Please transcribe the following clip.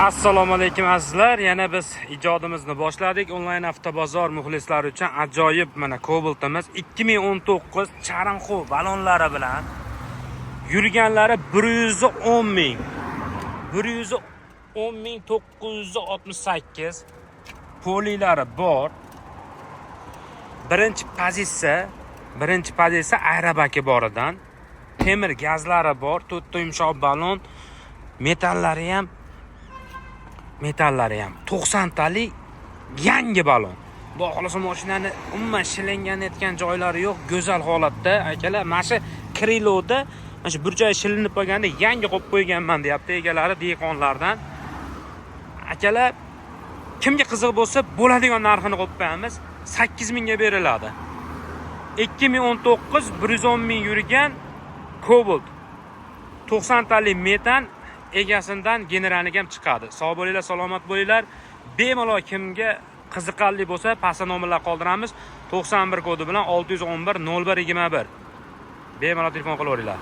Assalomu alaykum azizlar. Yana biz ijodimizni boshladik. Onlayn avtobozor muxlislari uchun ajoyib mana Cobalt'imiz 2019 Charanxo balonlari bilan yurganlari 110 ming. 110 ming 968 polilari bor. Birinchi pozitsiya aerobaki boridan. Temir gazlari bor, to'rtta yumshoq balon, metallari ham 90 talik yangi balon. Bu xohlasa mashinani umuman shilinganayotgan joylari yo'q, go'zal holatda. Akalar, mana shu kriloda, mana shu bir joy shilinib qolganda yangi qo'yib qo'yganman deyapti egalari dehqonlardan. Akalar, kimga qiziq bo'lsa, bo'ladigan narxini qo'yib qo'yamiz. 8 mingga beriladi. 2019 110 ming yurgan Cobalt 90 talik metan egasidan generalnik ham chiqadi. Sog' bo'linglar, salomat bo'linglar. Bemalol kimga qiziqarli bo'lsa, pastda nomerlar qoldiramiz. 91 kodi bilan 611 0121. Bemalol telefon qilaveringlar.